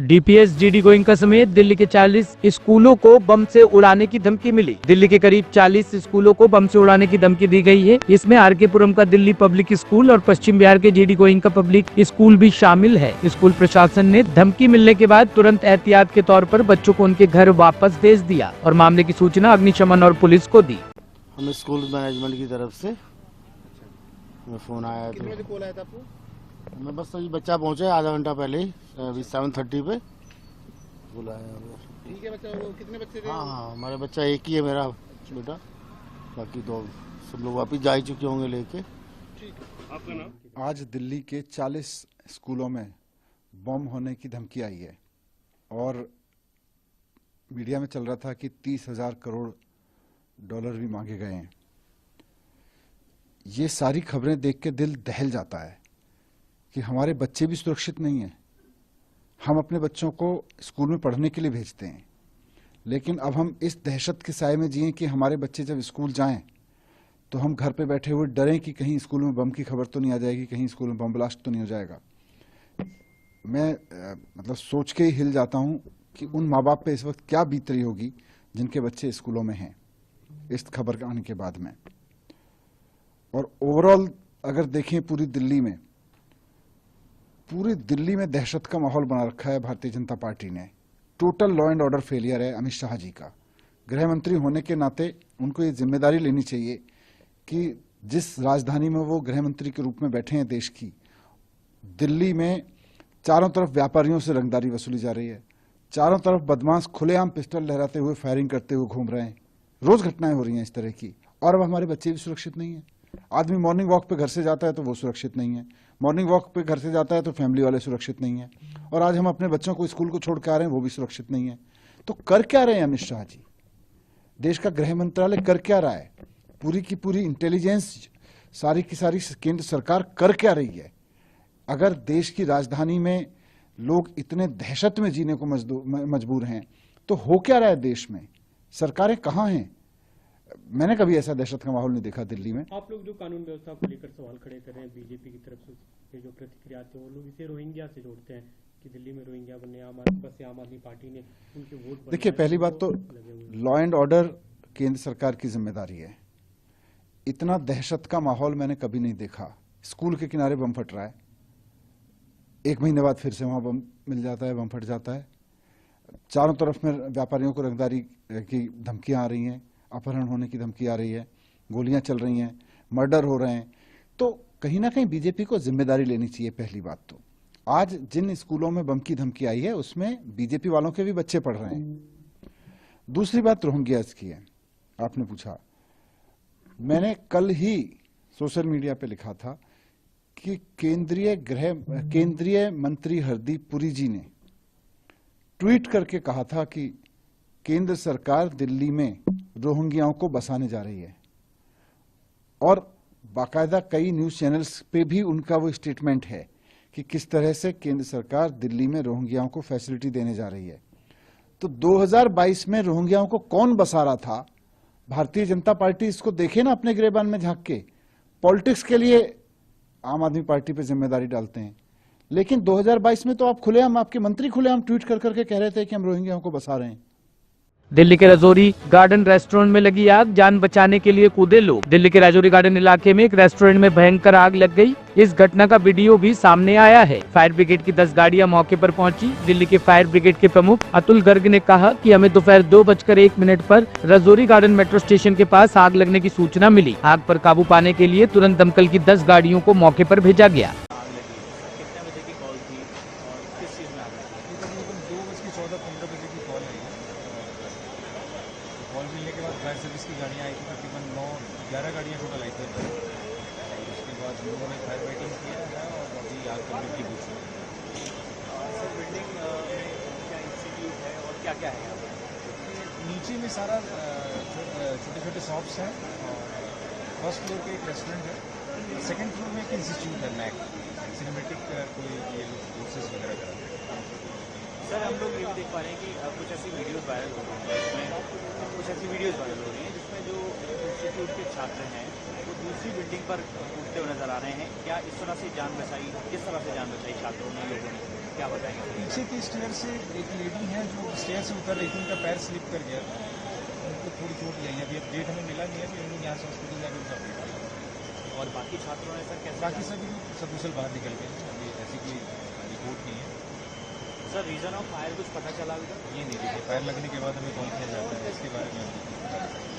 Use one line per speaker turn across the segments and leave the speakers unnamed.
DPS GD Goenka समेत दिल्ली के 40 स्कूलों को बम से उड़ाने की धमकी मिली। दिल्ली के करीब 40 स्कूलों को बम से उड़ाने की धमकी दी गई है। इसमें आरके पुरम का दिल्ली पब्लिक स्कूल और पश्चिम बिहार के जीडी गोयनका पब्लिक स्कूल भी शामिल है। स्कूल प्रशासन ने धमकी मिलने के बाद तुरंत एहतियात के तौर पर बच्चों को उनके घर वापस भेज दिया और मामले की सूचना अग्निशमन और पुलिस को दी।
हमें स्कूल मैनेजमेंट की तरफ से फोन आया।
कितने बजे कॉल आया था आपको?
मैं बस अभी बच्चा पहुंचा आधा घंटा पहले ही, अभी 7:30 पे बुलाया।
ठीक है बच्चा, वो कितने बच्चे थे?
हाँ, हमारा बच्चा एक ही है मेरा बेटा, बाकी तो सब लोग वापिस जा ही चुके होंगे लेके।
ठीक है, आपका नाम?
आज दिल्ली के 40 स्कूलों में बम होने की धमकी आई है और मीडिया में चल रहा था कि 30,000 करोड़ डॉलर भी मांगे गए हैं। ये सारी खबरें देख के दिल दहल जाता है कि हमारे बच्चे भी सुरक्षित नहीं हैं। हम अपने बच्चों को स्कूल में पढ़ने के लिए भेजते हैं, लेकिन अब हम इस दहशत के साए में जिए कि हमारे बच्चे जब स्कूल जाएं तो हम घर पे बैठे हुए डरें कि कहीं स्कूल में बम की खबर तो नहीं आ जाएगी, कहीं स्कूल में बम ब्लास्ट तो नहीं हो जाएगा। मैं मतलब सोच के ही हिल जाता हूं कि उन माँ बाप पे इस वक्त क्या बीत रही होगी जिनके बच्चे स्कूलों में हैं इस खबर आने के बाद में। और ओवरऑल अगर देखें पूरी दिल्ली में दहशत का माहौल बना रखा है भारतीय जनता पार्टी ने। Total law and order failure है अमित शाह जी का। गृह मंत्री होने के नाते उनको ये जिम्मेदारी लेनी चाहिए कि जिस राजधानी में वो गृह मंत्री के रूप में बैठे हैं देश की, दिल्ली में चारों तरफ व्यापारियों से रंगदारी वसूली जा रही है, चारों तरफ बदमाश खुलेआम पिस्टल लहराते हुए फायरिंग करते हुए घूम रहे हैं, रोज घटनाएं हो रही हैं इस तरह की। और अब हमारे बच्चे भी सुरक्षित नहीं है। आदमी मॉर्निंग वॉक पे घर से जाता है तो वो सुरक्षित नहीं है, मॉर्निंग वॉक पे घर से जाता है तो फैमिली वाले सुरक्षित नहीं है, और आज हम अपने बच्चों को स्कूल को छोड़ के आ रहे हैं वो भी सुरक्षित नहीं है। तो कर क्या रहे हैं अमित शाह जी? देश का गृह मंत्रालय कर क्या रहा है? पूरी की पूरी इंटेलिजेंस, सारी की सारी केंद्र सरकार कर क्या रही है? अगर देश की राजधानी में लोग इतने दहशत में जीने को मजबूर हैं तो हो क्या रहा है देश में? सरकारें कहाँ हैं? मैंने कभी ऐसा दहशत का माहौल नहीं देखा दिल्ली में।
आप लोग जो कानून व्यवस्था को लेकर सवाल खड़े कर रहे हैं, बीजेपी की तरफ से जो प्रतिक्रिया आती है वो लोग इसे रोहिंग्या से जोड़ते हैं कि दिल्ली में रोहिंग्या बनने आम आदमी पार्टी ने उनके वोट।
देखिए, पहली बात तो लॉ एंड ऑर्डर केंद्र सरकार की जिम्मेदारी है। इतना दहशत का माहौल मैंने कभी नहीं देखा। स्कूल के किनारे बम फट रहा है, 1 महीने बाद फिर से वहां बम मिल जाता है, बम फट जाता है। चारों तरफ में व्यापारियों को रंगदारी की धमकियां आ रही हैं, अपहरण होने की धमकी आ रही है, गोलियां चल रही हैं, मर्डर हो रहे हैं। तो कहीं ना कहीं बीजेपी को जिम्मेदारी लेनी चाहिए। पहली बात तो आज जिन स्कूलों में बम की धमकी आई है उसमें बीजेपी वालों के भी बच्चे पढ़ रहे हैं। दूसरी बात रोहिंग्यास की है, आपने पूछा। मैंने कल ही सोशल मीडिया पे लिखा था कि केंद्रीय मंत्री हरदीप पुरी जी ने ट्वीट करके कहा था कि केंद्र सरकार दिल्ली में रोहिंग्याओं को बसाने जा रही है, और बाकायदा कई न्यूज चैनल्स पे भी उनका वो स्टेटमेंट है कि किस तरह से केंद्र सरकार दिल्ली में रोहिंग्याओं को फैसिलिटी देने जा रही है। तो 2022 में रोहिंग्याओं को कौन बसा रहा था? भारतीय जनता पार्टी इसको देखे ना अपने गिरेबान में झांक के। पॉलिटिक्स के लिए आम आदमी पार्टी पे जिम्मेदारी डालते हैं, लेकिन 2022 में तो आप खुलेआम, आपके मंत्री खुलेआम ट्वीट कर करके कह रहे थे कि हम रोहिंग्याओं को बसा रहे हैं।
दिल्ली के राजौरी गार्डन रेस्टोरेंट में लगी आग, जान बचाने के लिए कूदे लोग। दिल्ली के राजौरी गार्डन इलाके में एक रेस्टोरेंट में भयंकर आग लग गई। इस घटना का वीडियो भी सामने आया है। फायर ब्रिगेड की 10 गाड़ियां मौके पर पहुंची। दिल्ली के फायर ब्रिगेड के प्रमुख अतुल गर्ग ने कहा कि हमें दोपहर 2:01 पर राजौरी गार्डन मेट्रो स्टेशन के पास आग लगने की सूचना मिली। आग पर काबू पाने के लिए तुरंत दमकल की 10 गाड़ियों को मौके पर भेजा गया।
कॉल मिलने के बाद फायर सर्विस की गाड़ियाँ आई थी, तकरीबन 9-11 गाड़ियाँ टोटल आई थी। उसके बाद लोगों ने फायर फाइटिंग किया है और अभी आग कंप्लीटली बुझ गई।
सर, बिल्डिंग में क्या इंस्टीट्यूट है और क्या क्या है यहाँ पर?
नीचे में सारा छोटे छोटे शॉप्स हैं, और फर्स्ट फ्लोर पे एक रेस्टोरेंट है, सेकंड फ्लोर में एक इंस्टीट्यूट है, मैक सिनेमेटिक कोई ये लोग कोर्सेज वगैरह कराते हैं।
सर, हम लोग ये भी देख पा रहे हैं कि कुछ ऐसी वीडियोस वायरल हो रही हैं जिसमें जो इंस्टीट्यूट के छात्र हैं वो दूसरी बिल्डिंग पर कूदते हुए नजर आ रहे हैं। क्या इस तरह से जान बचाई, किस तरह से जान बचाई छात्रों ने, लोगों ने? क्या बताएंगे?
पीछे के स्टेयर से एक लेडी है जो स्टेयर से उतर रही थी, उनका पैर स्लिप कर गया, उनको थोड़ी चोट आई है। अभी अपडेट हमें मिला नहीं है कि हम लोग यहाँ से हॉस्पिटल जाकर उनका अपडेट करेंगे।
और बाकी छात्रों ने सर कैसे?
बाकी सभी लोग सकुशल बाहर निकल गए हैं, अभी ऐसी कोई रिपोर्ट नहीं है।
सर रीजन ऑफ फायर कुछ पता चला अभी तक?
ये नहीं देखिए, फायर लगने के बाद हमें कॉल किया जाता है, इसके बारे में हम बता सकते हैं।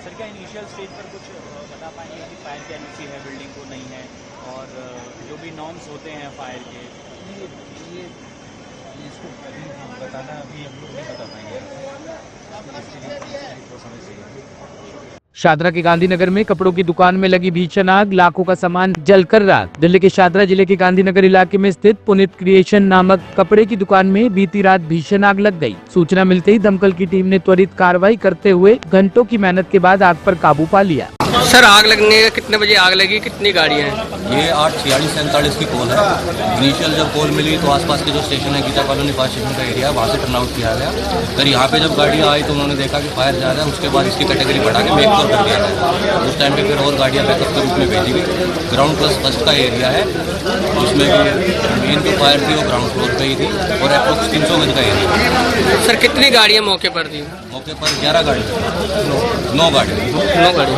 सर क्या इनिशियल स्टेज पर कुछ बता पाएंगे कि फायर की एनओसी है बिल्डिंग को नहीं है, और जो भी नॉर्म्स होते हैं फायर के?
ये इसको अभी बताना अभी हम लोग नहीं बता पाएंगे, इसके लिए थोड़ा समय चाहिए।
शादरा के गांधीनगर में कपड़ों की दुकान में लगी भीषण आग, लाखों का सामान जलकर राख। दिल्ली के शादरा जिले के गांधीनगर इलाके में स्थित पुनीत क्रिएशन नामक कपड़े की दुकान में बीती रात भीषण आग लग गई। सूचना मिलते ही दमकल की टीम ने त्वरित कार्रवाई करते हुए घंटों की मेहनत के बाद आग पर काबू पा लिया।
सर आग लगने का कितने बजे आग लगी, कितनी गाड़ियाँ हैं?
ये 8:46-47 की कॉल है। इनिशियल जब कॉल मिली तो आसपास के जो स्टेशन है गीता कॉलोनी फायर स्टेशन का एरिया, वहाँ से टर्न आउट किया गया। फिर यहाँ पे जब गाड़ियाँ आई तो उन्होंने देखा कि फायर ज़्यादा है, उसके बाद इसकी कैटेगरी बढ़ा के बैकअप कर दिया गया। उस टाइम पे फिर और गाड़ियाँ बैकअप के रूप में भेजी गई। ग्राउंड प्लस फर्स्ट का एरिया है, उसमें मेन जो फायर थी वो ग्राउंड फ्लोर पर ही थी और अप्रोक्स 300 गज का एरिया।
सर कितनी गाड़ियाँ मौके पर थी?
मौके पर 11 गाड़ी, 9 गाड़ी।
9 गाड़ी।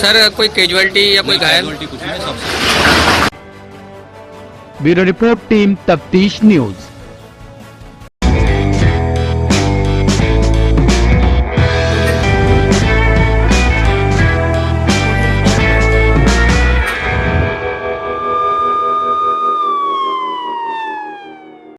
सर कोई कैजुअलिटी या कोई घायल?
कुछ नहीं, सबसे
ब्यूरो रिपोर्ट, टीम तफ्तीश न्यूज।